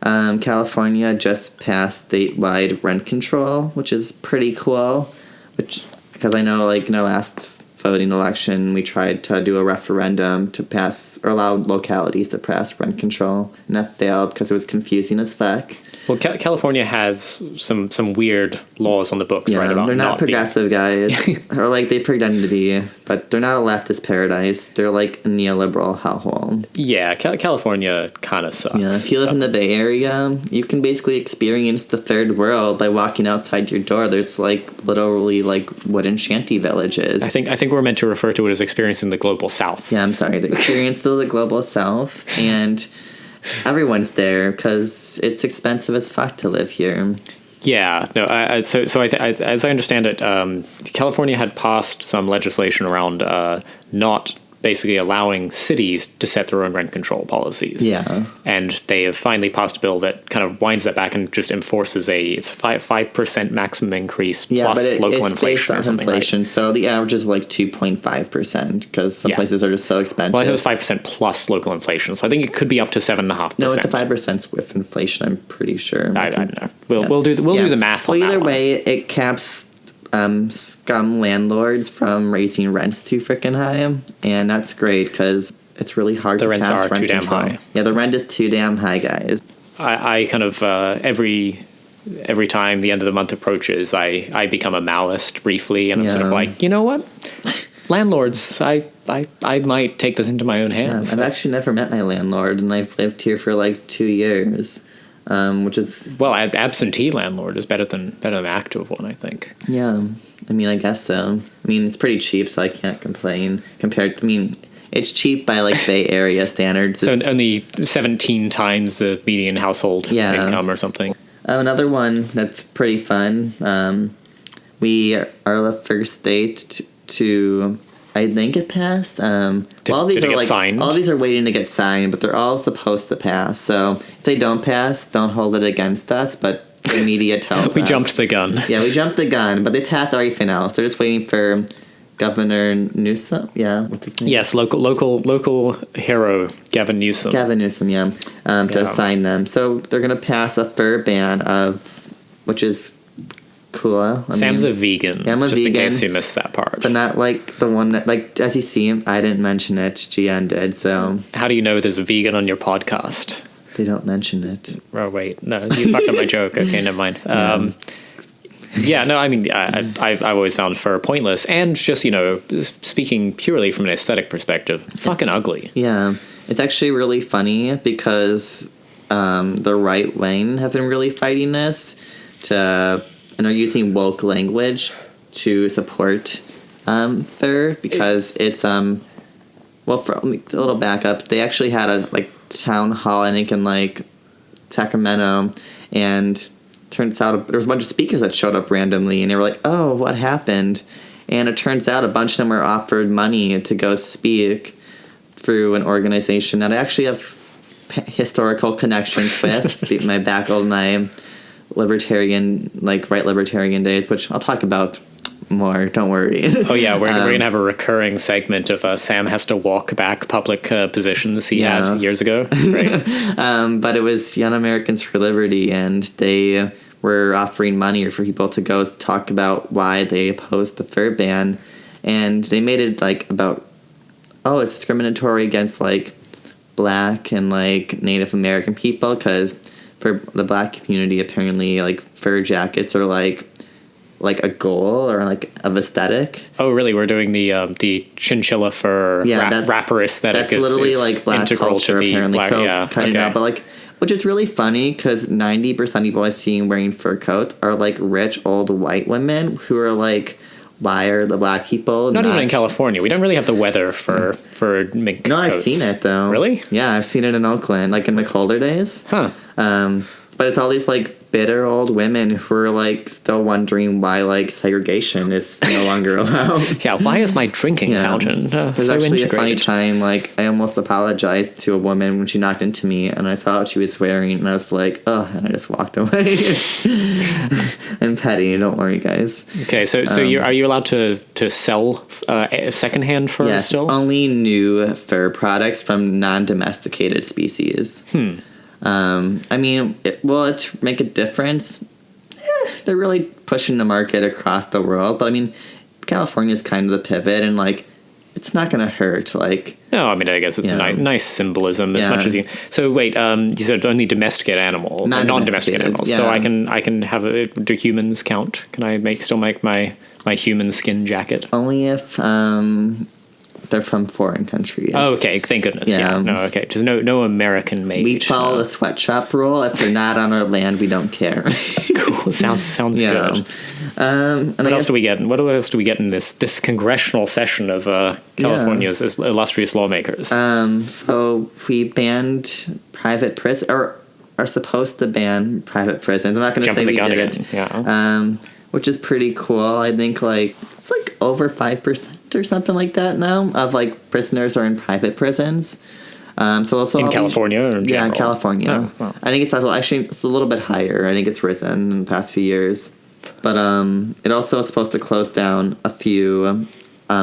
[SPEAKER 1] California just passed statewide rent control, which is pretty cool. Because I know, like, in our last voting election, we tried to do a referendum to pass or allow localities to pass rent control, and that failed because it was confusing as fuck.
[SPEAKER 2] Well, California has some weird laws on the books, right? About
[SPEAKER 1] they're not progressive, guys, or like they pretend to be, but they're not a leftist paradise. They're like a neoliberal hellhole.
[SPEAKER 2] Yeah, California kind of sucks.
[SPEAKER 1] Yeah, if you live in the Bay Area, you can basically experience the third world by walking outside your door. There's like literally like wooden shanty villages.
[SPEAKER 2] I think we're meant to refer to it as experiencing the global south.
[SPEAKER 1] Yeah, I'm sorry, the experience of the global south, and everyone's there because it's expensive as fuck to live here.
[SPEAKER 2] Yeah, no. As I understand it, California had passed some legislation around not basically allowing cities to set their own rent control policies.
[SPEAKER 1] Yeah,
[SPEAKER 2] and they have finally passed a bill that kind of winds that back and just enforces it's 5% maximum increase plus local inflation or something. Inflation, right?
[SPEAKER 1] So the average is like 2.5% because some places are just so expensive.
[SPEAKER 2] Well, I think it was 5% plus local inflation, so I think it could be up to 7.5%.
[SPEAKER 1] No, with the 5% with inflation, I'm pretty sure.
[SPEAKER 2] I don't know. We'll do the math.
[SPEAKER 1] Well,
[SPEAKER 2] on
[SPEAKER 1] either
[SPEAKER 2] that
[SPEAKER 1] way, it caps scum landlords from raising rents too freaking high, and that's great because it's really hard to
[SPEAKER 2] rents
[SPEAKER 1] pass
[SPEAKER 2] are
[SPEAKER 1] rent
[SPEAKER 2] too damn
[SPEAKER 1] control.
[SPEAKER 2] high.
[SPEAKER 1] Yeah, the rent is too damn high, guys.
[SPEAKER 2] I kind of every time the end of the month approaches, I become a Maoist briefly, and I'm sort of like, you know what, landlords, I might take this into my own hands.
[SPEAKER 1] I've actually never met my landlord, and I've lived here for like 2 years. Which is
[SPEAKER 2] absentee landlord is better than an active one, I think.
[SPEAKER 1] Yeah, I mean, I guess so. I mean, it's pretty cheap, so I can't complain. It's cheap by like Bay Area standards.
[SPEAKER 2] So only 17 times the median household income or something.
[SPEAKER 1] Another one that's pretty fun. We are the first state to I think it passed. All these are signed? All these are waiting to get signed, but they're all supposed to pass. So if they don't pass, don't hold it against us. But the media tells us
[SPEAKER 2] we jumped the gun.
[SPEAKER 1] Yeah, we jumped the gun, but they passed everything else. They're just waiting for Governor Newsom. Yeah, what's his name?
[SPEAKER 2] Yes, local hero Gavin Newsom.
[SPEAKER 1] To sign them. So they're gonna pass a fur ban which is cool.
[SPEAKER 2] Sam's a vegan.
[SPEAKER 1] I'm a
[SPEAKER 2] just
[SPEAKER 1] vegan,
[SPEAKER 2] in case you missed that part.
[SPEAKER 1] But not like the one that, like, as you see, I didn't mention it. GN did, so.
[SPEAKER 2] How do you know there's a vegan on your podcast?
[SPEAKER 1] They don't mention it.
[SPEAKER 2] Oh, wait. No, you fucked up my joke. Okay, never mind. I mean, I've always found fur pointless. And just, speaking purely from an aesthetic perspective, fucking ugly.
[SPEAKER 1] Yeah. It's actually really funny because the right wing have been really fighting this and are using woke language to support fur because it's for a little backup, they actually had a town hall I think in Sacramento, and turns out there was a bunch of speakers that showed up randomly, and they were like, oh, what happened? And it turns out a bunch of them were offered money to go speak through an organization that I actually have historical connections with. My back of my libertarian, right libertarian days, which I'll talk about more, don't worry.
[SPEAKER 2] Oh yeah, we're gonna have a recurring segment of Sam has to walk back public positions he had years ago. It's great.
[SPEAKER 1] But it was Young Americans for Liberty, and they were offering money for people to go talk about why they opposed the fur ban, and they made it it's discriminatory against Black and Native American people, because for the Black community, apparently fur jackets are like a goal or of aesthetic.
[SPEAKER 2] Oh, really? We're doing the chinchilla fur rapper aesthetic.
[SPEAKER 1] That's literally Black
[SPEAKER 2] integral
[SPEAKER 1] culture,
[SPEAKER 2] to the
[SPEAKER 1] apparently.
[SPEAKER 2] Black,
[SPEAKER 1] so cutting out, but which is really funny because 90% of people I see wearing fur coats are rich old white women who are why are the black people
[SPEAKER 2] not even in California? We don't really have the weather for mink
[SPEAKER 1] No, I've
[SPEAKER 2] coats.
[SPEAKER 1] seen it though.
[SPEAKER 2] Really?
[SPEAKER 1] Yeah, I've seen it in Oakland, like in the colder days.
[SPEAKER 2] Huh.
[SPEAKER 1] But it's all these like bitter old women who are like still wondering why like segregation is no longer allowed.
[SPEAKER 2] Yeah, why is my drinking fountain
[SPEAKER 1] There's
[SPEAKER 2] so
[SPEAKER 1] actually
[SPEAKER 2] integrated?
[SPEAKER 1] a funny time, like, I almost apologized to a woman when she knocked into me, and I saw what she was wearing, and I was like, oh, and I just walked away. I'm petty, don't worry, guys.
[SPEAKER 2] Okay, so are you allowed to sell secondhand fur
[SPEAKER 1] Yes,
[SPEAKER 2] still?
[SPEAKER 1] only new fur products from non-domesticated species. I mean, will it make a difference? They're really pushing the market across the world, but I mean, California is kind of the pivot, and like, it's not going to hurt. Like,
[SPEAKER 2] no, I mean, I guess it's a nice symbolism as much as you. So wait, you said only domesticate animals, non-domesticated animals.
[SPEAKER 1] Yeah.
[SPEAKER 2] So I can have do humans count? Can I still make my human skin jacket?
[SPEAKER 1] only if they're from foreign countries.
[SPEAKER 2] Oh, okay. Thank goodness. Yeah. No. Okay. Just no American made.
[SPEAKER 1] We follow the sweatshop rule. If they're not on our land, we don't care.
[SPEAKER 2] Cool. Sounds good.
[SPEAKER 1] And
[SPEAKER 2] What else do we get? What else do we get in this congressional session of California's illustrious lawmakers?
[SPEAKER 1] So we banned private prison, or are supposed to ban private prisons. I'm not going to say we did it.
[SPEAKER 2] Yeah.
[SPEAKER 1] Which is pretty cool. I think like it's like over 5% or something like that now of like prisoners are in private prisons. So also
[SPEAKER 2] in California or in general?
[SPEAKER 1] Yeah, in California.
[SPEAKER 2] Oh, wow.
[SPEAKER 1] I think it's a little bit higher. I think it's risen in the past few years. But it also is supposed to close down a few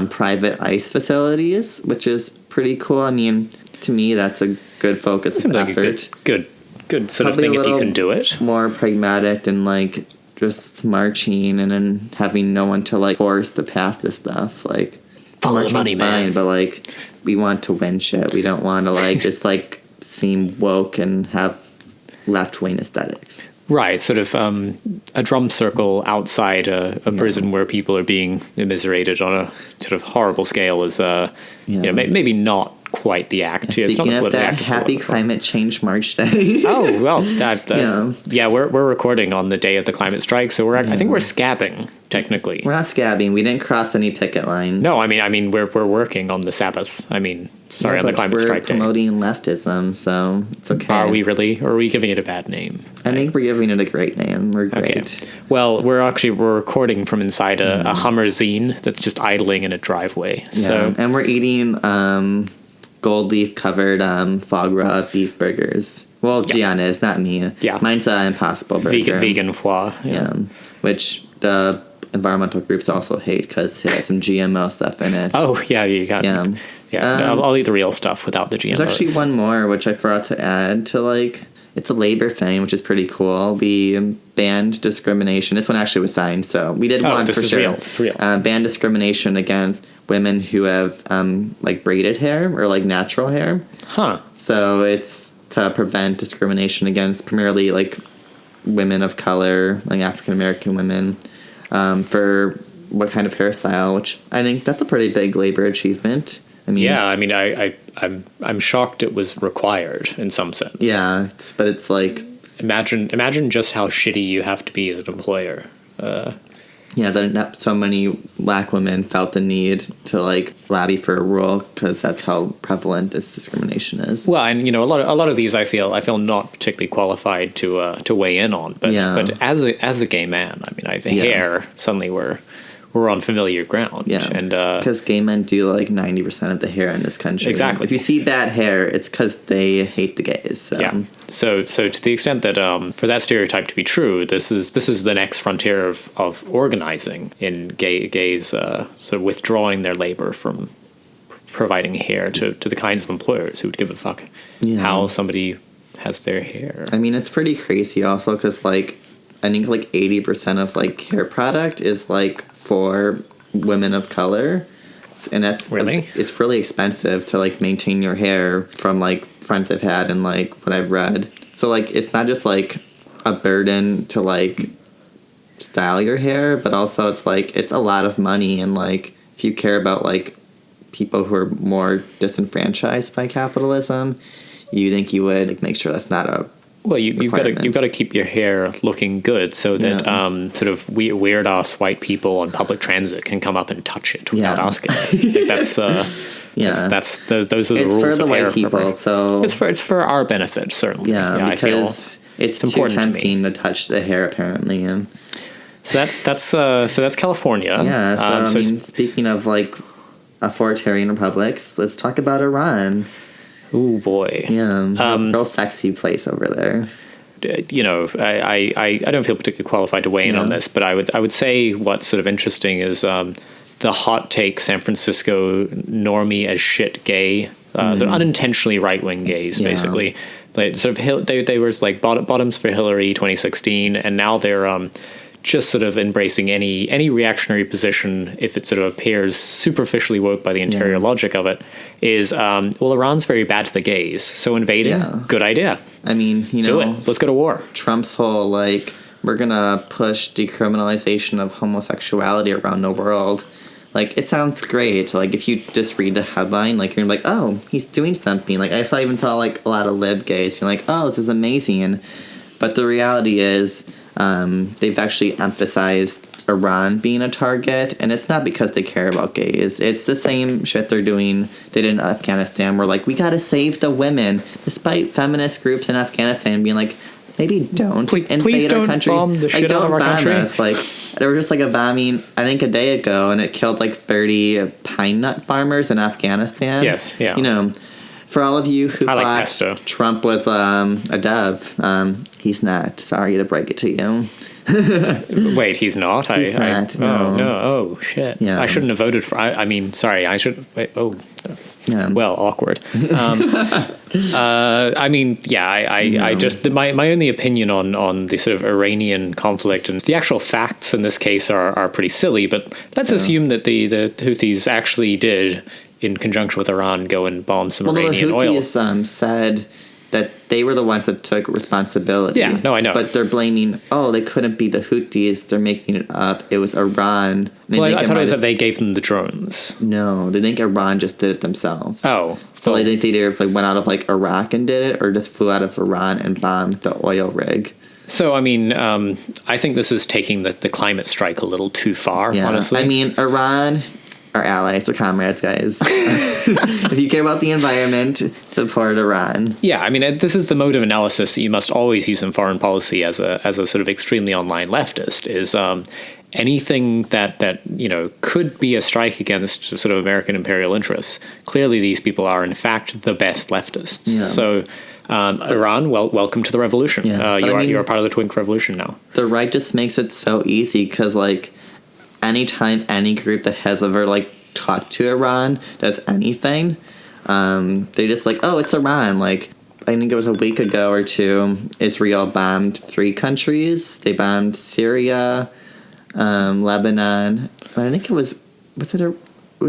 [SPEAKER 1] private ICE facilities, which is pretty cool. I mean, to me, that's a good focus of effort.
[SPEAKER 2] Like a good sort of thing if you can do it.
[SPEAKER 1] More pragmatic and like just marching and then having no one to like force to pass this stuff. Like,
[SPEAKER 2] follow the money, man.
[SPEAKER 1] But like, we want to win shit. We don't want to like just like seem woke and have left wing aesthetics.
[SPEAKER 2] Right, sort of a drum circle outside a prison where people are being immiserated on a sort of horrible scale is, maybe not quite the act.
[SPEAKER 1] Speaking of that, happy Climate Change March Day.
[SPEAKER 2] Oh, well, we're recording on the day of the climate strike, so I think we're scabbing, technically.
[SPEAKER 1] We're not scabbing. We didn't cross any picket lines.
[SPEAKER 2] No, I mean, we're working on the Sabbath. I mean, on the climate strike day.
[SPEAKER 1] We're promoting leftism, so it's okay.
[SPEAKER 2] Are we really? Or are we giving it a bad name?
[SPEAKER 1] I think we're giving it a great name. We're great.
[SPEAKER 2] Okay. Well, we're recording from inside a Hummer zine that's just idling in a driveway.
[SPEAKER 1] Yeah.
[SPEAKER 2] So,
[SPEAKER 1] and we're eating gold leaf covered foie gras beef burgers. Well, Gianna is, not me.
[SPEAKER 2] Yeah.
[SPEAKER 1] Mine's an Impossible Burger.
[SPEAKER 2] Vegan foie.
[SPEAKER 1] Yeah. Which the environmental groups also hate because it has some GMO stuff in it.
[SPEAKER 2] Oh, yeah, you got it. Yeah, I'll eat the real stuff without the GMOs.
[SPEAKER 1] There's actually one more, which I forgot to add to, like, it's a labor thing, which is pretty cool. We banned discrimination. This one actually was signed, so we did one for sure.
[SPEAKER 2] Real. It's real.
[SPEAKER 1] Banned discrimination against women who have, like, braided hair or, like, natural hair.
[SPEAKER 2] Huh.
[SPEAKER 1] So it's to prevent discrimination against primarily, like, women of color, like African-American women, for what kind of hairstyle, which I think that's a pretty big labor achievement. I mean,
[SPEAKER 2] I'm shocked it was required in some sense.
[SPEAKER 1] Yeah, but it's like
[SPEAKER 2] imagine just how shitty you have to be as an employer.
[SPEAKER 1] That so many black women felt the need to like lobby for a rule because that's how prevalent this discrimination is.
[SPEAKER 2] Well, and a lot of these I feel not particularly qualified to weigh in on, but as a gay man, I mean, hair suddenly we're on familiar ground.
[SPEAKER 1] Yeah,
[SPEAKER 2] and
[SPEAKER 1] because gay men do like 90% of the hair in this country.
[SPEAKER 2] Exactly.
[SPEAKER 1] If you see bad hair, it's because they hate the gays. So.
[SPEAKER 2] Yeah. So to the extent that for that stereotype to be true, this is the next frontier of organizing in gays sort of withdrawing their labor from providing hair to the kinds of employers who would give a fuck how somebody has their hair.
[SPEAKER 1] I mean, it's pretty crazy also because like I think like 80% of like hair product is like for women of color, and that's
[SPEAKER 2] really
[SPEAKER 1] it's really expensive to like maintain your hair from like friends I've had and like what I've read. So like it's not just like a burden to like style your hair, but also it's like it's a lot of money, and like if you care about like people who are more disenfranchised by capitalism, you think you would make sure that's not a
[SPEAKER 2] Well, you've got to keep your hair looking good so that sort of weird ass white people on public transit can come up and touch it without asking. I think that's those are the rules
[SPEAKER 1] for the
[SPEAKER 2] of
[SPEAKER 1] white
[SPEAKER 2] hair
[SPEAKER 1] people. So
[SPEAKER 2] it's for our benefit, certainly.
[SPEAKER 1] Yeah, because it's too tempting to touch the hair, apparently. And
[SPEAKER 2] so that's California.
[SPEAKER 1] Yeah. So speaking of like authoritarian republics, let's talk about Iran.
[SPEAKER 2] Oh boy.
[SPEAKER 1] Yeah. Real sexy place over there.
[SPEAKER 2] I don't feel particularly qualified to weigh in on this, but I would say what's sort of interesting is the hot take San Francisco normie as shit gay, sort of unintentionally right wing gays, basically. Like sort of they were like bottoms for Hillary 2016, and now they're just sort of embracing any reactionary position if it sort of appears superficially woke by the interior logic of it. Is Iran's very bad to the gays, so invading, good idea.
[SPEAKER 1] I mean,
[SPEAKER 2] do it. Let's go to war.
[SPEAKER 1] Trump's whole like we're gonna push decriminalization of homosexuality around the world. Like, it sounds great. Like, if you just read the headline, like, you're like, oh, he's doing something. Like, I even saw, like, a lot of lib gays being like, oh, this is amazing. But the reality is, they've actually emphasized Iran being a target, and it's not because they care about gays. It's the same shit they did in Afghanistan, where, like, we gotta save the women, despite feminist groups in Afghanistan being like, maybe don't
[SPEAKER 2] please
[SPEAKER 1] invade our country.
[SPEAKER 2] Bomb the shit out of our country.
[SPEAKER 1] Us. Like, there was just like a bombing, I think a day ago, and it killed like 30 pine nut farmers in Afghanistan.
[SPEAKER 2] Yes, yeah.
[SPEAKER 1] For all of you who
[SPEAKER 2] thought
[SPEAKER 1] Trump was a dove, he's not. Sorry to break it to you.
[SPEAKER 2] Wait, he's not?
[SPEAKER 1] He's not. No.
[SPEAKER 2] Oh, shit. Yeah. I shouldn't have voted for... I mean, sorry, I should... Wait, oh... Yeah. Well, awkward. I mean, I just my only opinion on the sort of Iranian conflict and the actual facts in this case are pretty silly. But let's assume that the Houthis actually did, in conjunction with Iran, go and bomb some Iranian oil.
[SPEAKER 1] The Houthis said that they were the ones that took responsibility.
[SPEAKER 2] Yeah, no, I know.
[SPEAKER 1] But they're blaming, they couldn't be the Houthis. They're making it up. It was Iran.
[SPEAKER 2] Well, I thought it was that they gave them the drones.
[SPEAKER 1] No, they think Iran just did it themselves.
[SPEAKER 2] Oh.
[SPEAKER 1] So they think they either went out of like Iraq and did it, or just flew out of Iran and bombed the oil rig.
[SPEAKER 2] So, I mean, I think this is taking the climate strike a little too far, honestly.
[SPEAKER 1] I mean, Iran... Our allies, they're comrades, guys. If you care about the environment, support Iran.
[SPEAKER 2] Yeah, I mean, this is the mode of analysis that you must always use in foreign policy as a sort of extremely online leftist, is anything that could be a strike against sort of American imperial interests. Clearly, these people are, in fact, the best leftists. Yeah. So, Iran, welcome to the revolution. Yeah. You are part of the Twink Revolution now.
[SPEAKER 1] The right just makes it so easy because, like, anytime any group that has ever talked to Iran does anything, they're just like, oh, it's Iran. Like, I think it was a week ago or two, Israel bombed 3 countries. They bombed Syria, Lebanon. I think it was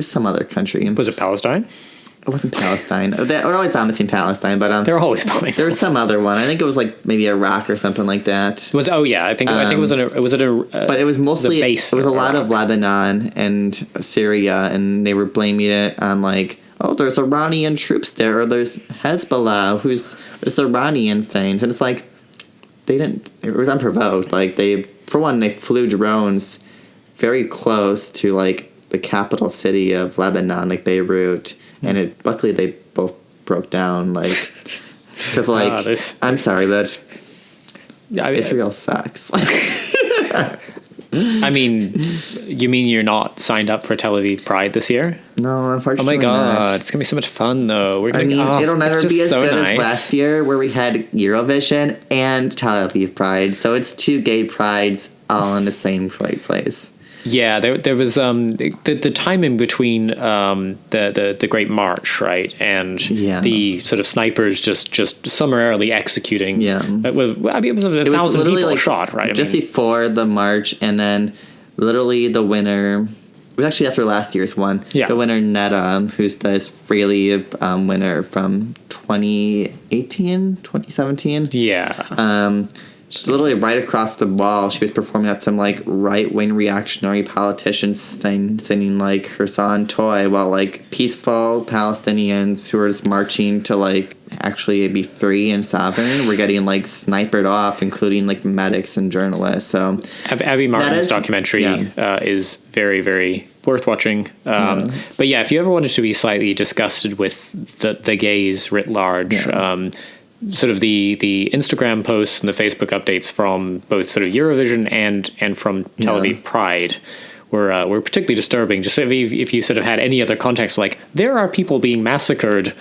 [SPEAKER 1] some other country.
[SPEAKER 2] Was it Palestine?
[SPEAKER 1] It wasn't Palestine. We're always bombing Palestine, but
[SPEAKER 2] they're always bombing.
[SPEAKER 1] There was some other one. I think it was maybe Iraq or something like that.
[SPEAKER 2] I think it was
[SPEAKER 1] but it was mostly
[SPEAKER 2] base.
[SPEAKER 1] It was a lot of Lebanon and Syria, and they were blaming it on there's Iranian troops there, or there's Hezbollah, it's Iranian things, and it's like they didn't. It was unprovoked. They flew drones very close to the capital city of Lebanon, Beirut. And luckily they both broke down, because I'm sorry, but Israel sucks.
[SPEAKER 2] I mean, you mean you're not signed up for Tel Aviv Pride this year?
[SPEAKER 1] No, unfortunately.
[SPEAKER 2] Oh my god,
[SPEAKER 1] not.
[SPEAKER 2] It's gonna be so much fun though.
[SPEAKER 1] It'll never be as good as last year, where we had Eurovision and Tel Aviv Pride. So it's 2 gay prides all in the same place.
[SPEAKER 2] Yeah, there was the time in between the Great March, right, and the sort of snipers just summarily executing. Yeah, it was 1,000 people shot, right?
[SPEAKER 1] Just before the march, and then literally the winner. It was actually after last year's one. Yeah. The winner, Netta, who's the Israeli winner from 2018, 2017.
[SPEAKER 2] Yeah.
[SPEAKER 1] She's literally right across the wall. She was performing at some right-wing reactionary politicians thing, singing her song "Toy," while peaceful Palestinians who were just marching to actually be free and sovereign, we're getting like sniped off, including like medics and journalists. So
[SPEAKER 2] Abby Martin's documentary is very, very worth watching. But yeah, if you ever wanted to be slightly disgusted with the gays writ large, sort of the Instagram posts and the Facebook updates from both sort of Eurovision and from Tel Aviv Pride were particularly disturbing. Just if you sort of had any other context, like there are people being massacred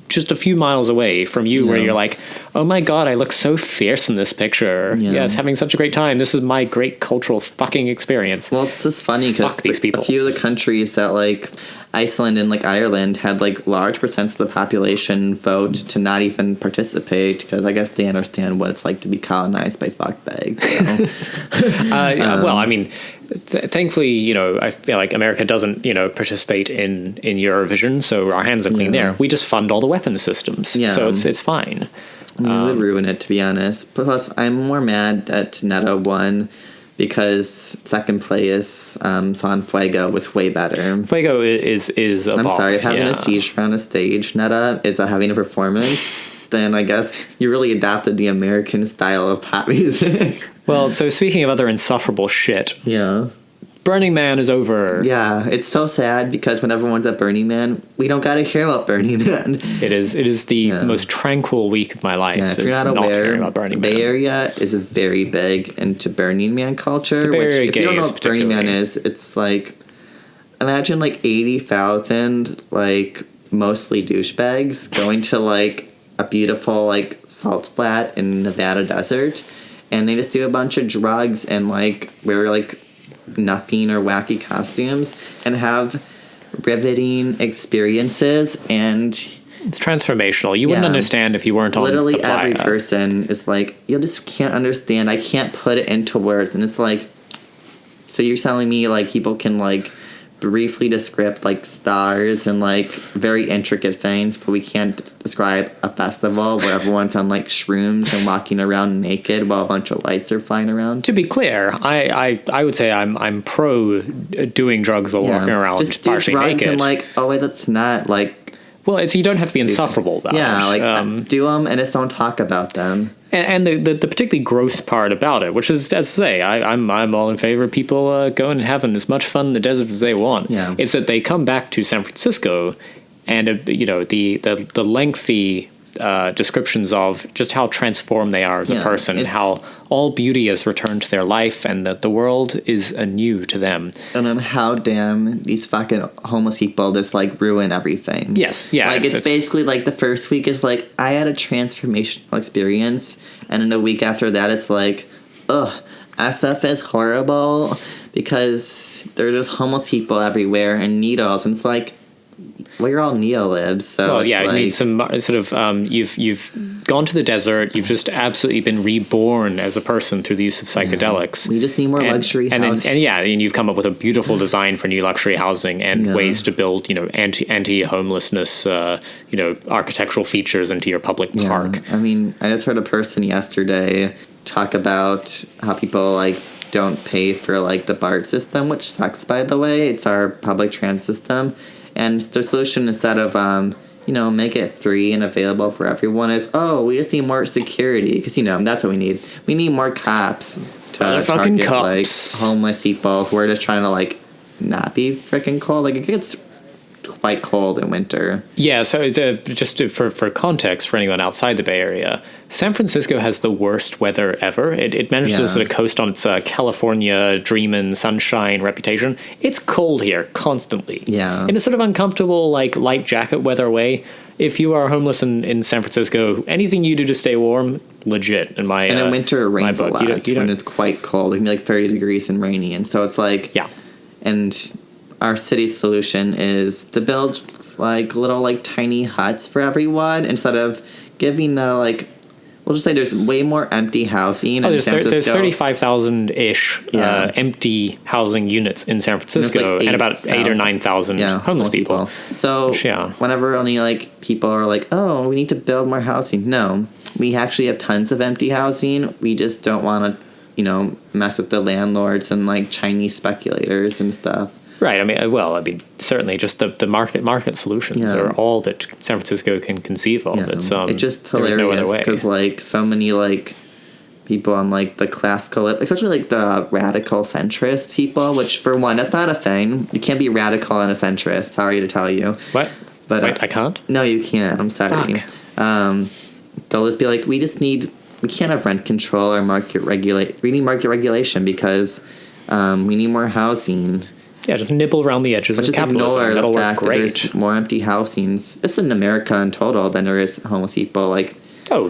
[SPEAKER 2] just a few miles away from you, where you're like, oh my god, I look so fierce in this picture. Yes, having such a great time. This is my great cultural fucking experience.
[SPEAKER 1] Well, it's just funny because a few of the countries that like Iceland and like Ireland had like large percents of the population vote to not even participate because I guess they understand what it's like to be colonized by fuckbags. So.
[SPEAKER 2] Well, I mean, thankfully, you know, I feel like America doesn't, you know, participate in Eurovision, so our hands are clean there. We just fund all the weapons systems, so it's fine.
[SPEAKER 1] It would ruin it, to be honest. Plus, I'm more mad that Netta won because second place, San Fuego was way better.
[SPEAKER 2] Fuego is a
[SPEAKER 1] I'm
[SPEAKER 2] bop,
[SPEAKER 1] sorry, having a seizure on a stage, Netta, is having a performance. Then I guess you really adopted the American style of pop music.
[SPEAKER 2] Well, so speaking of other insufferable shit, Burning Man is over.
[SPEAKER 1] Yeah, it's so sad because when everyone's at Burning Man, we don't gotta hear about Burning Man.
[SPEAKER 2] It is the most tranquil week of my life.
[SPEAKER 1] Yeah, if you're not aware,
[SPEAKER 2] about Burning Man.
[SPEAKER 1] Bay Area is very big into Burning Man culture.
[SPEAKER 2] The Bay Area
[SPEAKER 1] if you don't know what Burning Man is, it's like, imagine like 80,000 like mostly douchebags going to like a beautiful like salt flat in Nevada desert, and they just do a bunch of drugs and like wear like nothing or wacky costumes and have riveting experiences, and
[SPEAKER 2] it's transformational. You wouldn't understand if you weren't on
[SPEAKER 1] literally
[SPEAKER 2] the playa.
[SPEAKER 1] every person is like, you just can't understand. I can't put it into words. And it's like, so you're telling me like people can like briefly describe like stars and like very intricate things, but we can't describe a festival where everyone's on like shrooms and walking around naked while a bunch of lights are flying around.
[SPEAKER 2] To be clear, I would say I'm pro doing drugs while walking around
[SPEAKER 1] just do
[SPEAKER 2] partially
[SPEAKER 1] drugs
[SPEAKER 2] naked.
[SPEAKER 1] and like, oh wait, that's not like,
[SPEAKER 2] well, you don't have to be insufferable about it.
[SPEAKER 1] Yeah, like do them and just don't talk about them.
[SPEAKER 2] And the particularly gross part about it, which is, as I say, I'm all in favor of people going and having as much fun in the desert as they want.
[SPEAKER 1] Yeah.
[SPEAKER 2] It's that they come back to San Francisco, and you know the lengthy descriptions of just how transformed they are as a person, and how all beauty has returned to their life, and that the world is anew to them.
[SPEAKER 1] And then how damn these fucking homeless people just like ruin everything.
[SPEAKER 2] Yes, yeah.
[SPEAKER 1] Like it's basically like the first week is like I had a transformational experience, and then a week after that it's like, ugh, SF is horrible because there's just homeless people everywhere and needles, and it's like, well, you're all neolibs, so
[SPEAKER 2] well, yeah,
[SPEAKER 1] like,
[SPEAKER 2] you need some sort of you've gone to the desert, you've just absolutely been reborn as a person through the use of psychedelics.
[SPEAKER 1] We just need more luxury housing.
[SPEAKER 2] And you've come up with a beautiful design for new luxury housing and ways to build, you know, anti-homelessness, you know, architectural features into your public park.
[SPEAKER 1] I mean, I just heard a person yesterday talk about how people like don't pay for like the BART system, which sucks, by the way. It's our public transit system. And the solution, instead of, you know, make it free and available for everyone, is, oh, we just need more security. Because, you know, that's what we need. We need more cops to target, like, homeless people who are just trying to, like, not be freaking cold. Like, it gets quite cold in winter.
[SPEAKER 2] Yeah, so for context, for anyone outside the Bay Area, San Francisco has the worst weather ever. It manages to sort of coast on its California dreamin' sunshine reputation. It's cold here constantly.
[SPEAKER 1] Yeah.
[SPEAKER 2] In a sort of uncomfortable, like, light jacket weather way. If you are homeless in San Francisco, anything you do to stay warm, legit in my
[SPEAKER 1] And in winter, it rains a lot when it's quite cold. It can be like 30 degrees and rainy. And so it's like...
[SPEAKER 2] Yeah.
[SPEAKER 1] And our city's solution is to build like little like tiny huts for everyone instead of giving like, we'll just say there's way more empty housing in San Francisco.
[SPEAKER 2] There's 35,000-ish empty housing units in San Francisco, like and about 8,000 or 9,000 homeless people.
[SPEAKER 1] So whenever only like people are like, oh, we need to build more housing. No, we actually have tons of empty housing. We just don't want to, you know, mess with the landlords and like Chinese speculators and stuff.
[SPEAKER 2] Right. I mean, certainly just the market solutions are all that San Francisco can conceive of.
[SPEAKER 1] Yeah.
[SPEAKER 2] It's
[SPEAKER 1] just
[SPEAKER 2] there's no other
[SPEAKER 1] hilarious
[SPEAKER 2] way.
[SPEAKER 1] because like so many like people on like the classical, especially like the radical centrist people, which for one, that's not a thing. You can't be radical and a centrist. Sorry to tell you.
[SPEAKER 2] What?
[SPEAKER 1] But
[SPEAKER 2] Wait, I can't?
[SPEAKER 1] No, you can't. I'm sorry.
[SPEAKER 2] Fuck.
[SPEAKER 1] They'll just be like, we can't have rent control or we need market regulation because we need more housing.
[SPEAKER 2] Yeah, just nibble around the edges of capitalism.
[SPEAKER 1] Ignore
[SPEAKER 2] That'll
[SPEAKER 1] the
[SPEAKER 2] work
[SPEAKER 1] fact that
[SPEAKER 2] great.
[SPEAKER 1] there's more empty housings. It's in America in total than there is homeless people. Like,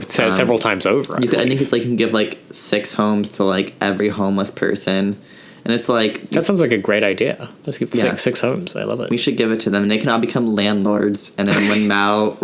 [SPEAKER 2] several times over.
[SPEAKER 1] I think it's like you can give like 6 homes to like every homeless person, and it's like
[SPEAKER 2] that sounds like a great idea. Let's give six homes. I love it.
[SPEAKER 1] We should give it to them, and they can all become landlords. And then when Mao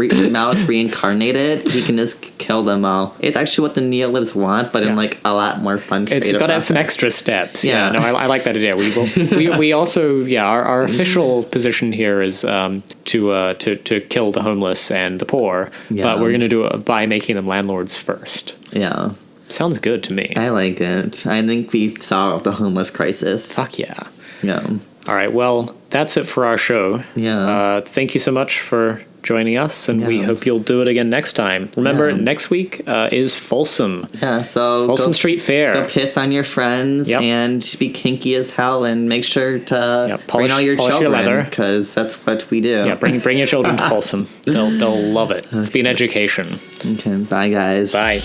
[SPEAKER 1] is reincarnated, he can just kill them all. It's actually what the neo-libs want, but in like a lot more fun.
[SPEAKER 2] It's got to have some extra steps.
[SPEAKER 1] Yeah.
[SPEAKER 2] No, I like that idea. We also our official position here is to kill the homeless and the poor, but we're going to do it by making them landlords first.
[SPEAKER 1] Yeah.
[SPEAKER 2] Sounds good to me.
[SPEAKER 1] I like it. I think we've solved the homeless crisis.
[SPEAKER 2] Fuck yeah.
[SPEAKER 1] Yeah.
[SPEAKER 2] All right. Well, that's it for our show.
[SPEAKER 1] Yeah.
[SPEAKER 2] Thank you so much for joining us, and we hope you'll do it again next time. Remember, next week is Folsom.
[SPEAKER 1] Yeah, so
[SPEAKER 2] Folsom Street Fair.
[SPEAKER 1] Go piss on your friends and be kinky as hell, and make sure to bring all your children, because that's what we do.
[SPEAKER 2] Yeah, bring your children to Folsom. They'll love it. It's be an education.
[SPEAKER 1] Okay, bye guys.
[SPEAKER 2] Bye.